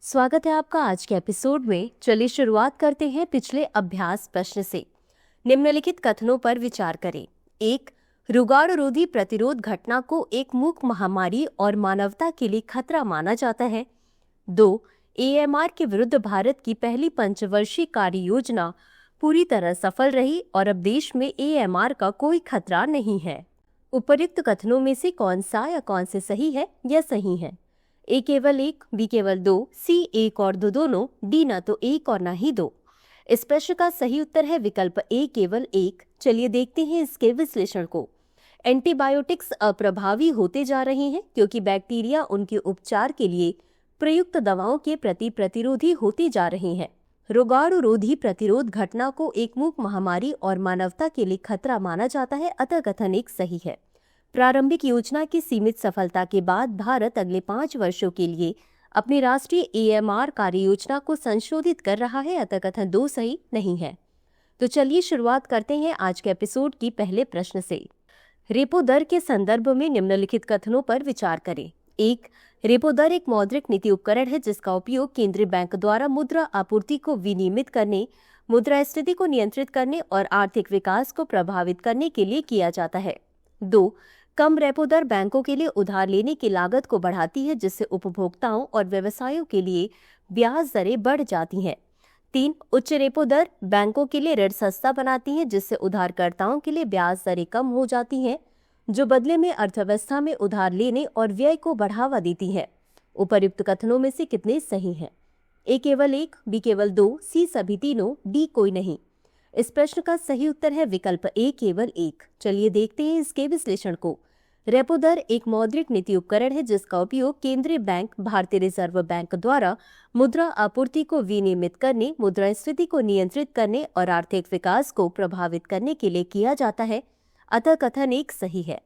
स्वागत है आपका आज के एपिसोड में। चलिए शुरुआत करते हैं पिछले अभ्यास प्रश्न से। निम्नलिखित कथनों पर विचार करें। 1. रुगाड़ रोधी प्रतिरोध घटना को एक मूक महामारी और मानवता के लिए खतरा माना जाता है। 2. AMR के विरुद्ध भारत की पहली पंचवर्षीय कार्य योजना पूरी तरह सफल रही और अब देश में AMR का कोई खतरा नहीं है। उपर्युक्त कथनों में से कौन सा या कौन से सही है या सही है? A केवल 1, B केवल 2, C 1 और 2 दोनों, D न तो 1 और न ही 2। इस प्रश्न का सही उत्तर है विकल्प A केवल 1। चलिए देखते हैं इसके विश्लेषण को। एंटीबायोटिक्स अप्रभावी होते जा रहे हैं क्योंकि बैक्टीरिया उनके उपचार के लिए प्रयुक्त दवाओं के प्रति प्रतिरोधी होते जा रहे हैं। रोगाणुरोधी प्रतिरोध घटना को एक मूक महामारी और मानवता के लिए खतरा माना जाता है, अतः कथन एक सही है। प्रारंभिक योजना की सीमित सफलता के बाद भारत अगले 5 वर्षों के लिए अपनी राष्ट्रीय AMR कार्य योजना को संशोधित कर रहा है, अतः कथन 2 सही नहीं है। तो चलिए शुरुआत करते हैं आज के एपिसोड की पहले प्रश्न से। रेपो दर के संदर्भ में निम्नलिखित कथनों पर विचार करें। 1. रेपो दर एक मौद्रिक नीति उपकरण है जिसका उपयोग केंद्रीय बैंक द्वारा मुद्रा आपूर्ति को विनियमित करने, मुद्रास्फीति को नियंत्रित करने और आर्थिक विकास को प्रभावित करने के लिए किया जाता है। 2. कम रेपो दर बैंकों के लिए उधार लेने की लागत को बढ़ाती है जिससे उपभोक्ताओं और व्यवसायों के लिए ब्याज दरें बढ़ जाती हैं। 3. उच्च रेपो दर बैंकों के लिए ऋण सस्ता बनाती है जिससे उधारकर्ताओं के लिए ब्याज दरें कम हो जाती हैं, जो बदले में अर्थव्यवस्था में उधार लेने और व्यय को बढ़ावा देती है। उपर्युक्त कथनों में से कितने सही हैं? A केवल 1, B केवल 2, C सभी तीनों, D कोई नहीं। इस प्रश्न का सही उत्तर है विकल्प A केवल 1। चलिए देखते हैं इसके विश्लेषण को। रेपो दर एक मौद्रिक नीति उपकरण है जिसका उपयोग केंद्रीय बैंक भारतीय रिजर्व बैंक द्वारा मुद्रा आपूर्ति को विनियमित करने, मुद्रास्फीति को नियंत्रित करने और आर्थिक विकास को प्रभावित करने के लिए किया जाता है, अतः कथन एक सही है।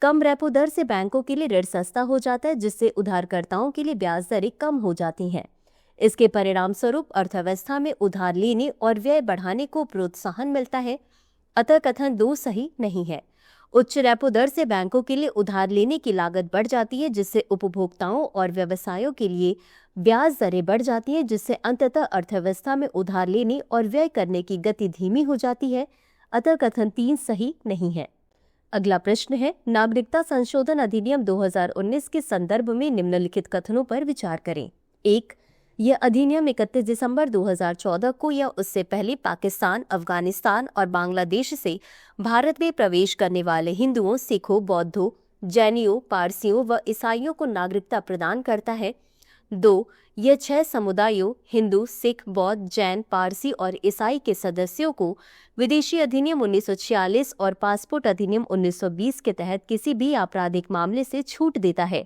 कम रेपो दर से बैंकों के लिए ऋण सस्ता हो जाता है जिससे उधारकर्ताओं के लिए ब्याज दरें कम हो जाती हैं। इसके परिणाम स्वरूप अर्थव्यवस्था में उधार लेने और व्यय बढ़ाने को प्रोत्साहन मिलता है, अतः कथन 2 सही नहीं है। उच्च रेपो दर से बैंकों के लिए उधार लेने की लागत बढ़ जाती है जिससे उपभोक्ताओं और व्यवसायों के लिए ब्याज दरें बढ़ जाती हैं जिससे अंततः अर्थव्यवस्था में उधार लेने और व्यय करने की गति धीमी हो जाती है, अतः कथन 3 सही नहीं है। अगला प्रश्न है, नागरिकता संशोधन अधिनियम 2019 के संदर्भ में निम्नलिखित कथनों पर विचार करें। 1. यह अधिनियम 31 दिसंबर 2014 को या उससे पहले पाकिस्तान, अफगानिस्तान और बांग्लादेश से भारत में प्रवेश करने वाले हिंदुओं, सिखों, बौद्धों, जैनियों, पारसियों व ईसाइयों को नागरिकता प्रदान करता है। 2. यह 6 समुदायों हिंदू, सिख, बौद्ध, जैन, पारसी और ईसाई के सदस्यों को विदेशी अधिनियम 1946 और पासपोर्ट अधिनियम 1920 के तहत किसी भी आपराधिक मामले से छूट देता है।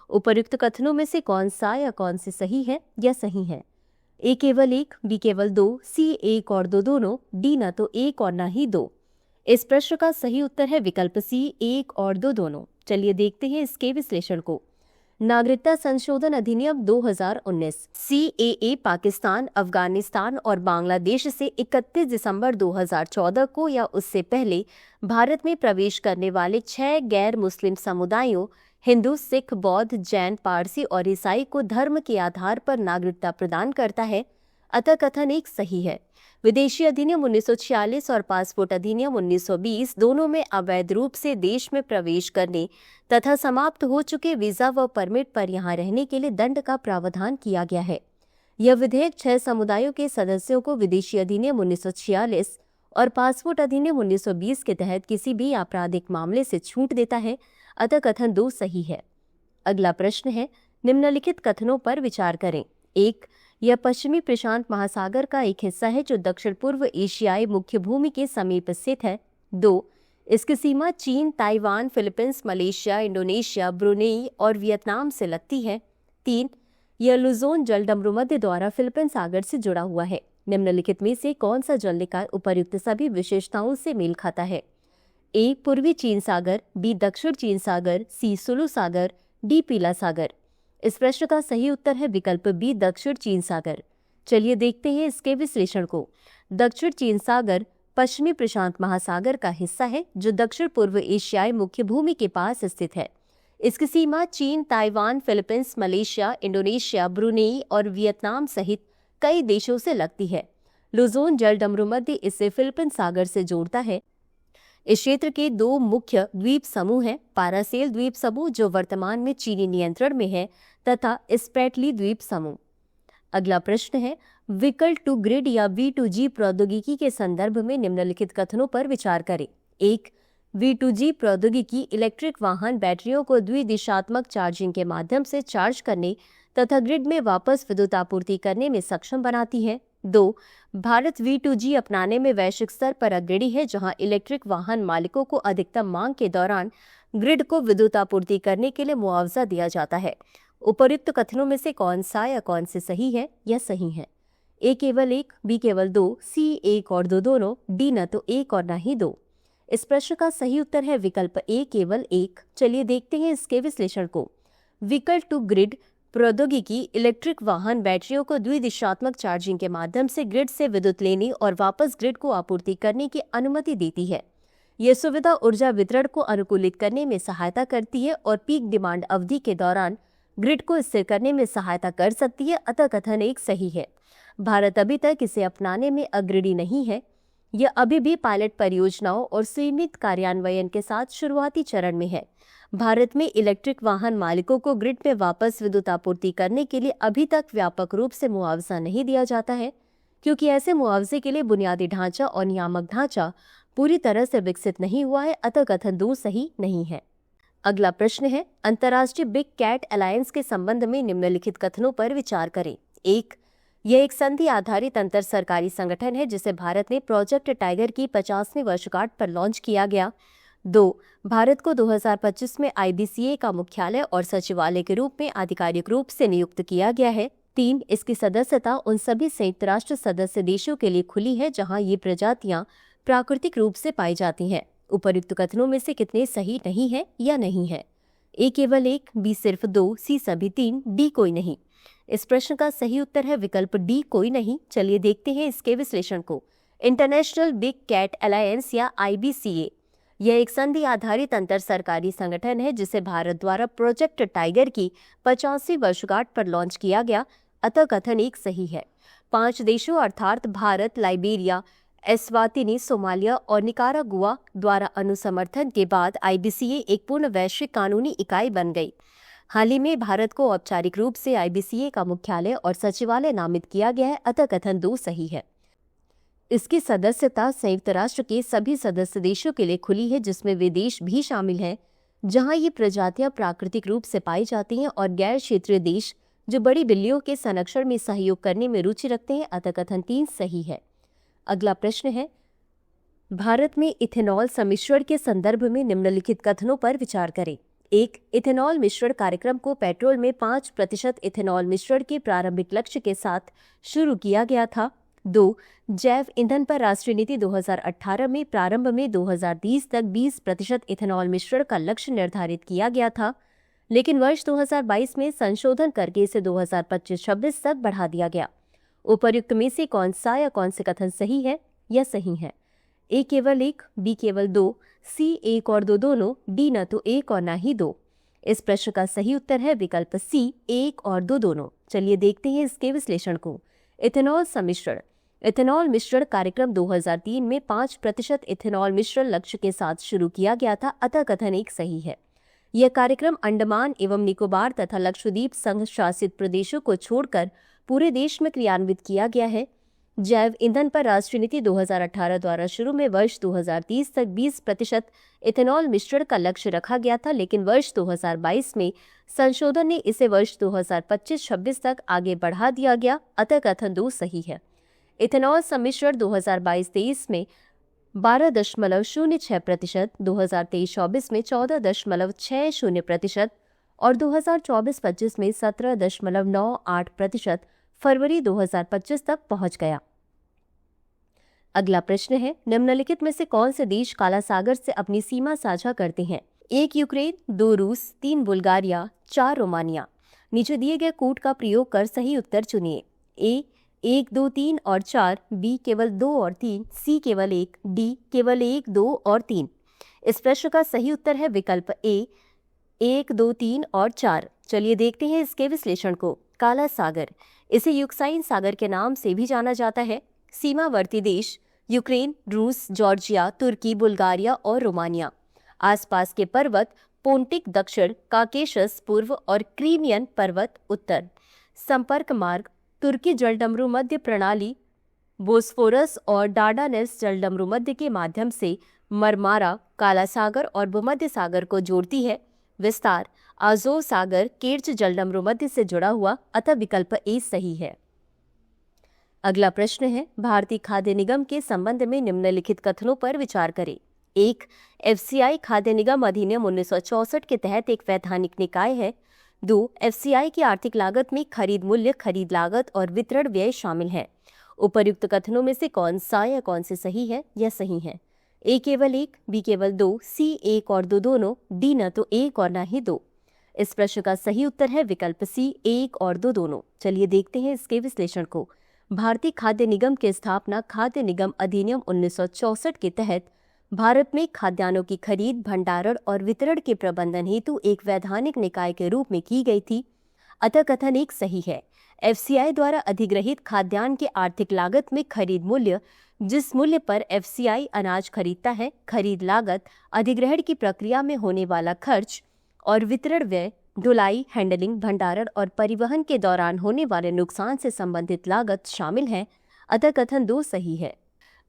उपर्युक्त कथनों में से कौन सा या कौन से सही है या सही है? A केवल 1, B केवल 2, C 1 और 2 दोनों, D न तो 1 और न ही 2। इस प्रश्न का सही उत्तर है विकल्प C 1 और 2 दोनों। चलिए देखते हैं इसके विश्लेषण को। नागरिकता संशोधन अधिनियम 2019 CAA पाकिस्तान, अफगानिस्तान और बांग्लादेश से 31 दिसंबर 2014 को या उससे पहले भारत में प्रवेश करने वाले 6 गैर मुस्लिम समुदायों हिंदू, सिख, बौद्ध, जैन, पारसी और ईसाई को धर्म के आधार पर नागरिकता प्रदान करता है, अतः कथन एक सही है। विदेशी अधिनियम 1946 और पासपोर्ट अधिनियम 1920 दोनों में अवैध रूप से देश में प्रवेश करने तथा समाप्त हो चुके वीजा व परमिट पर यहाँ रहने के लिए दंड का प्रावधान किया गया है। यह विधेयक 6 समुदायों के सदस्यों को विदेशी अधिनियम 1946 और पासपोर्ट अधिनियम 1920 के तहत किसी भी आपराधिक मामले से छूट देता है, अतः कथन 2 सही है। अगला प्रश्न है, निम्नलिखित कथनों पर विचार करें। 1. यह पश्चिमी प्रशांत महासागर का एक हिस्सा है जो दक्षिण पूर्व एशियाई मुख्य भूमि के समीप स्थित है। 2. इसकी सीमा चीन, Taiwan, Philippines, Malaysia, Indonesia, Brunei और वियतनाम से लगती है। 3. यह लुजोन जलडमरूमध्य द्वारा फिलीपींस सागर से जुड़ा हुआ है। निम्नलिखित में से कौन सा जल निकाय उपर्युक्त सभी विशेषताओं से मेल खाता है? A पूर्वी चीन सागर, B दक्षिण चीन सागर, C सुलू सागर, D पीला सागर। इस प्रश्न का सही उत्तर है विकल्प B दक्षिण चीन सागर। चलिए देखते हैं इसके विश्लेषण को। दक्षिण चीन सागर पश्चिमी प्रशांत महासागर का हिस्सा है जो दक्षिण पूर्व एशियाई मुख्य भूमि के पास स्थित है। इसकी सीमा चीन, Taiwan, Philippines, Malaysia, Indonesia, Brunei और वियतनाम सहित कई देशों से लगती है। लुजोन जलडमरू मध्य इसे फिलिपीन सागर से जोड़ता है। इस क्षेत्र के दो मुख्य द्वीप समूह हैं, पारासेल द्वीप समूह जो वर्तमान में चीनी नियंत्रण में है तथा स्प्रेटली द्वीप समूह। अगला प्रश्न है, व्हीकल टू ग्रिड या V2G प्रौद्योगिकी के संदर्भ में निम्नलिखित कथनों पर विचार करें। 1. V2G प्रौद्योगिकी इलेक्ट्रिक वाहन बैटरियों को द्विदिशात्मक चार्जिंग के माध्यम से चार्ज करने तथा ग्रिड में वापस विद्युत आपूर्ति करने में सक्षम बनाती है। 2. भारत V2G अपनाने में वैश्विक स्तर पर अग्रणी है, जहां इलेक्ट्रिक वाहन मालिकों को अधिकतम मांग के दौरान ग्रिड को विद्युत आपूर्ति करने के लिए मुआवजा दिया जाता है। उपर्युक्त कथनों में से कौन सा या कौन से सही है या सही है? ए केवल 1, बी केवल 2, सी 1 और 2 दोनों, डी न तो 1 और न ही 2। इस प्रश्न का सही उत्तर है विकल्प ए केवल 1। चलिए देखते हैं इसके विश्लेषण को। व्हीकल टू ग्रिड प्रौद्योगिकी इलेक्ट्रिक वाहन बैटरियों को द्विदिशात्मक चार्जिंग के माध्यम से ग्रिड से विद्युत लेने और वापस ग्रिड को आपूर्ति करने की अनुमति देती है। यह सुविधा ऊर्जा वितरण को अनुकूलित करने में सहायता करती है और पीक डिमांड अवधि के दौरान ग्रिड को स्थिर करने में सहायता कर सकती है। अतः कथन 1 सही है। भारत अभी तक इसे अपनाने में अग्रणी नहीं है। यह अभी भी पायलट परियोजनाओं और सीमित कार्यान्वयन के साथ शुरुआती चरण में है। भारत में इलेक्ट्रिक वाहन मालिकों को ग्रिड में वापस विद्युत आपूर्ति करने के लिए अभी तक व्यापक रूप से मुआवजा नहीं दिया जाता है, क्योंकि ऐसे मुआवजे के लिए बुनियादी ढांचा और नियामक ढांचा पूरी तरह से विकसित नहीं हुआ है। अतः कथन 2 सही नहीं है। अगला प्रश्न है, अंतर्राष्ट्रीय बिग कैट अलायंस के संबंध में निम्नलिखित कथनों पर विचार करें। 1. यह एक संधि आधारित अंतर सरकारी संगठन है जिसे भारत ने प्रोजेक्ट टाइगर की 50वीं वर्षगांठ पर लॉन्च किया गया। 2. भारत को 2025 में IBCA का मुख्यालय और सचिवालय के रूप में आधिकारिक रूप से नियुक्त किया गया है। 3. इसकी सदस्यता उन सभी संयुक्त राष्ट्र सदस्य देशों के लिए खुली है जहां ये प्रजातियां प्राकृतिक रूप से पाई जाती हैं। उपर्युक्त कथनों में से कितने सही नहीं है या नहीं है? ए केवल 1, बी सिर्फ 2, सी सभी 3, डी कोई नहीं। इस प्रश्न का सही उत्तर है विकल्प डी कोई नहीं। चलिए देखते हैं इसके विश्लेषण को। इंटरनेशनल बिग कैट अलायंस या IBCA यह एक संधि आधारित अंतर सरकारी संगठन है जिसे भारत द्वारा प्रोजेक्ट टाइगर की 50वीं वर्षगांठ पर लॉन्च किया गया। अतः कथन 1 सही है। 5 देशों अर्थात भारत, लाइबेरिया, एस्वातिनी, सोमालिया और निकारागुआ द्वारा अनुसमर्थन के बाद IBCA एक पूर्ण वैश्विक कानूनी इकाई बन गई। हाल ही में भारत को औपचारिक रूप से IBCA का मुख्यालय और सचिवालय नामित किया गया है। अतः कथन 2 सही है। इसकी सदस्यता संयुक्त राष्ट्र के सभी सदस्य देशों के लिए खुली है, जिसमें वे देश भी शामिल हैं जहां ये प्रजातियां प्राकृतिक रूप से पाई जाती हैं, और गैर क्षेत्रीय देश जो बड़ी बिल्लियों के संरक्षण में सहयोग करने में रुचि रखते हैं। अतः कथन 3 सही है। अगला प्रश्न है, भारत में इथेनॉल सम्मिश्रण के संदर्भ में निम्नलिखित कथनों पर विचार करें। 1. इथेनॉल मिश्रण कार्यक्रम को पेट्रोल में 5% इथेनॉल मिश्रण के प्रारंभिक लक्ष्य के साथ शुरू किया गया था। 2. जैव ईंधन पर राष्ट्रीय नीति 2018 में प्रारंभ में 2030 तक 20% इथेनॉल मिश्रण का लक्ष्य निर्धारित किया गया था, लेकिन वर्ष 2022 में संशोधन करके इसे 2025-26 तक बढ़ा दिया गया। उपर्युक्त में से कौन सा या कौन से कथन सही है या सही है? ए केवल 1, बी केवल 2, सी 1 और 2 दोनों, डी न तो 1 और न ही 2। इस प्रश्न का सही उत्तर है विकल्प सी 1 और 2 दोनों। चलिए देखते हैं इसके विश्लेषण को। इथेनॉल सम्मिश्रण। इथेनॉल मिश्रण कार्यक्रम 2003 में 5% इथेनॉल मिश्रण लक्ष्य के साथ शुरू किया गया था। अतः कथन 1 सही है। यह कार्यक्रम अंडमान एवं निकोबार तथा लक्षद्वीप संघ शासित प्रदेशों को छोड़कर पूरे देश में क्रियान्वित किया गया है। जैव ईंधन पर राष्ट्रीय नीति 2018 द्वारा शुरू में वर्ष 2030 तक 20% इथेनॉल मिश्रण का लक्ष्य रखा गया था, लेकिन वर्ष 2022 में संशोधन ने इसे वर्ष 2025-26 तक आगे बढ़ा दिया गया। अतः कथन 2 सही है। इथेनॉल सम्मिश्रण 2022-23 में 12.06%, 2023-24 में 14.60% और 2024-25 में 17.98% फरवरी 2025 तक पहुंच गया। अगला प्रश्न है, निम्नलिखित में से कौन से देश काला सागर से अपनी सीमा साझा करते हैं? 1 यूक्रेन, 2 रूस, 3 बुल्गारिया, 4 रोमानिया। नीचे दिए गए कूट का प्रयोग कर सही उत्तर चुनिए। ए 1, 2, 3 और 4, बी केवल 2 और 3, सी केवल 1, डी केवल 1, 2 और 3। इस प्रश्न का सही उत्तर है विकल्प ए 1, 2, 3 और 4। चलिए देखते हैं इसके विश्लेषण को। काला सागर, इसे यूक्राइन सागर के नाम से भी जाना जाता है। सीमावर्ती देश यूक्रेन, रूस, जॉर्जिया, तुर्की, बुल्गारिया और रोमानिया। आसपास के पर्वत पोंटिक दक्षिण, काकेशस पूर्व और क्रीमियन पर्वत उत्तर। संपर्क मार्ग तुर्की जलडमरू मध्य प्रणाली, बोस्फोरस और डार्डानेल्स जलडमरू मध्य के माध्यम से मरमारा, काला सागर और भूमध्य सागर को जोड़ती है। विस्तार आज़ोव सागर केर्च जलडमरू मध्य से जुड़ा हुआ, अतः विकल्प ए सही है। अगला प्रश्न है, भारतीय खाद्य निगम के संबंध में निम्नलिखित कथनों पर विचार करें। 1. एफसीआई खाद्य निगम अधिनियम 1964 के तहत एक वैधानिक निकाय है। 2. एफसीआई की आर्थिक लागत में खरीद मूल्य, खरीद लागत और वितरण व्यय शामिल है। उपर्युक्त कथनों में से कौन सा या कौन से सही है या सही है? ए केवल 1, बी केवल 2, सी 1 और 2 दोनों, डी न तो 1 और न ही 2। इस प्रश्न का सही उत्तर है विकल्प सी, 1 और 2 दोनों। चलिए देखते हैं इसके विश्लेषण को। भारतीय खाद्य निगम की स्थापना खाद्य निगम अधिनियम 1964 के तहत भारत में खाद्यान्नों की खरीद, भंडारण और वितरण के प्रबंधन हेतु एक वैधानिक निकाय के रूप में की गई थी, अतः कथन 1 सही है। एफसीआई द्वारा अधिग्रहित खाद्यान्न की आर्थिक लागत में खरीद मूल्य, जिस मूल्य पर एफसीआई अनाज खरीदता है, खरीद लागत, अधिग्रहण की प्रक्रिया में होने वाला खर्च और वितरण व्यय, ढुलाई, हैंडलिंग, भंडारण और परिवहन के दौरान होने वाले नुकसान से संबंधित लागत शामिल है, अतः कथन 2 सही है।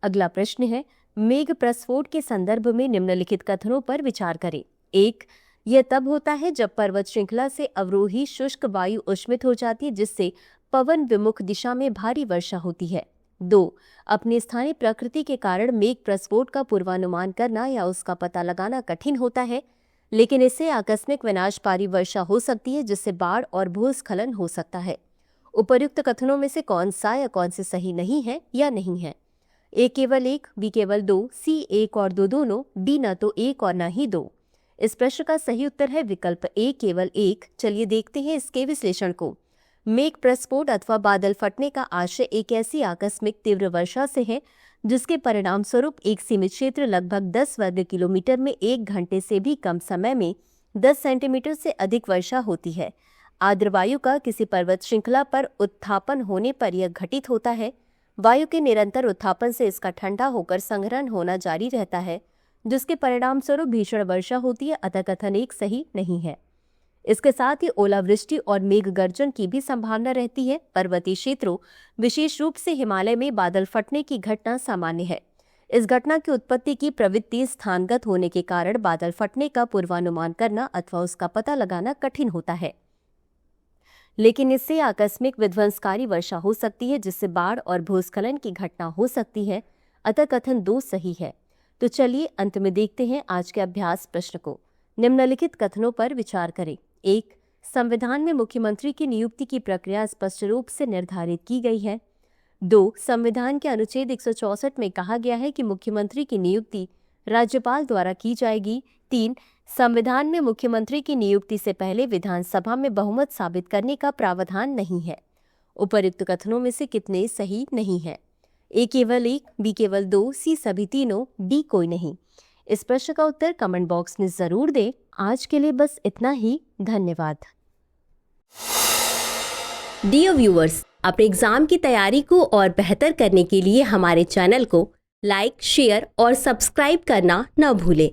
अगला प्रश्न है, मेघ प्रस्फोट के संदर्भ में निम्नलिखित कथनों पर विचार करें। 1. यह तब होता है जब पर्वत श्रृंखला से अवरोही शुष्क वायु उष्मित हो जाती है, जिससे पवन विमुख दिशा में भारी वर्षा होती है। 2. अपनी स्थानीय प्रकृति के कारण मेघ प्रस्फोट का पूर्वानुमान करना या उसका पता लगाना कठिन होता है, लेकिन इससे आकस्मिक विनाशकारी वर्षा हो सकती है, जिससे बाढ़ और भूस्खलन हो सकता है। उपर्युक्त कथनों में से कौन सा या कौन से सही नहीं है या नहीं है? ए केवल 1, बी केवल 2, सी 1 और 2 दोनों, डी न तो 1 और न ही 2। इस प्रश्न का सही उत्तर है विकल्प ए केवल 1। चलिए देखते हैं इसके विश्लेषण को। मेघ प्रस्फोट अथवा बादल फटने का आशय एक ऐसी आकस्मिक तीव्र वर्षा से है जिसके परिणाम स्वरूप एक सीमित क्षेत्र लगभग 10 वर्ग किलोमीटर में 1 घंटे से भी कम समय में 10 सेंटीमीटर से अधिक वर्षा होती है। आर्द्र वायु का किसी पर्वत श्रृंखला पर उत्थापन होने पर यह घटित होता है। वायु के निरंतर उत्थापन से इसका ठंडा होकर संघनन होना जारी रहता है, जिसके परिणाम स्वरूप भीषण वर्षा होती है, अतः कथन 1 सही नहीं है। इसके साथ ही ओलावृष्टि और मेघ गर्जन की भी संभावना रहती है। पर्वतीय क्षेत्रों, विशेष रूप से हिमालय में बादल फटने की घटना सामान्य है। इस घटना की उत्पत्ति की प्रवृत्ति स्थानगत होने के कारण बादल फटने का पूर्वानुमान करना अथवा उसका पता लगाना कठिन होता है, लेकिन इससे आकस्मिक विध्वंसकारी वर्षा हो सकती है, जिससे बाढ़ और भूस्खलन की घटना हो सकती है, अतः कथन 2 सही है। तो चलिए अंत में देखते हैं आज के अभ्यास प्रश्न को। निम्नलिखित कथनों पर विचार करें। 1. संविधान में मुख्यमंत्री की नियुक्ति की प्रक्रिया स्पष्ट रूप से निर्धारित की गई है। 2. संविधान के अनुच्छेद 164 में कहा गया है कि मुख्यमंत्री की नियुक्ति राज्यपाल द्वारा की जाएगी। 3. संविधान में मुख्यमंत्री की नियुक्ति से पहले विधानसभा में बहुमत साबित करने का प्रावधान नहीं है। उपर्युक्त कथनों में से कितने सही नहीं है? ए केवल 1, बी केवल 2, सी सभी तीनों, डी कोई नहीं। इस प्रश्न का उत्तर कमेंट बॉक्स में जरूर दें। आज के लिए बस इतना ही। धन्यवाद। डियर व्यूअर्स, अपने एग्जाम की तैयारी को और बेहतर करने के लिए हमारे चैनल को लाइक, शेयर और सब्सक्राइब करना न भूलें।